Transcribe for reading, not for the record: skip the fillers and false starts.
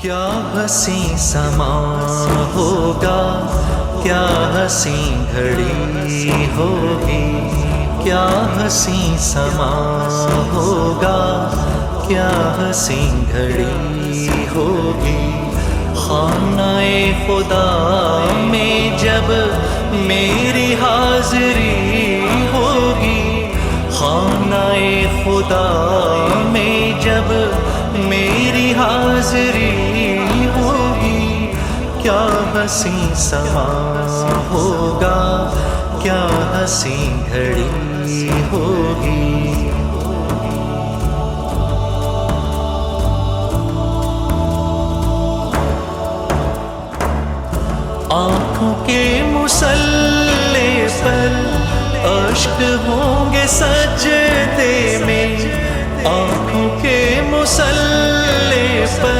کیا حسین سما ہوگا، کیا حسین گھڑی ہوگی، کیا حسین سما ہوگا، کیا حسین گھڑی ہوگی۔ خانہ خدا میں جب میری حاضری ہوگی، خانہ خدا میں جب میری حاضری ہوگی، کیا حسین سما ہوگا، کیا حسین گھڑی ہوگی۔ آنکھوں کے مصلی پر اشک ہوں گے سجدے میں، آنکھوں کے مصلی پر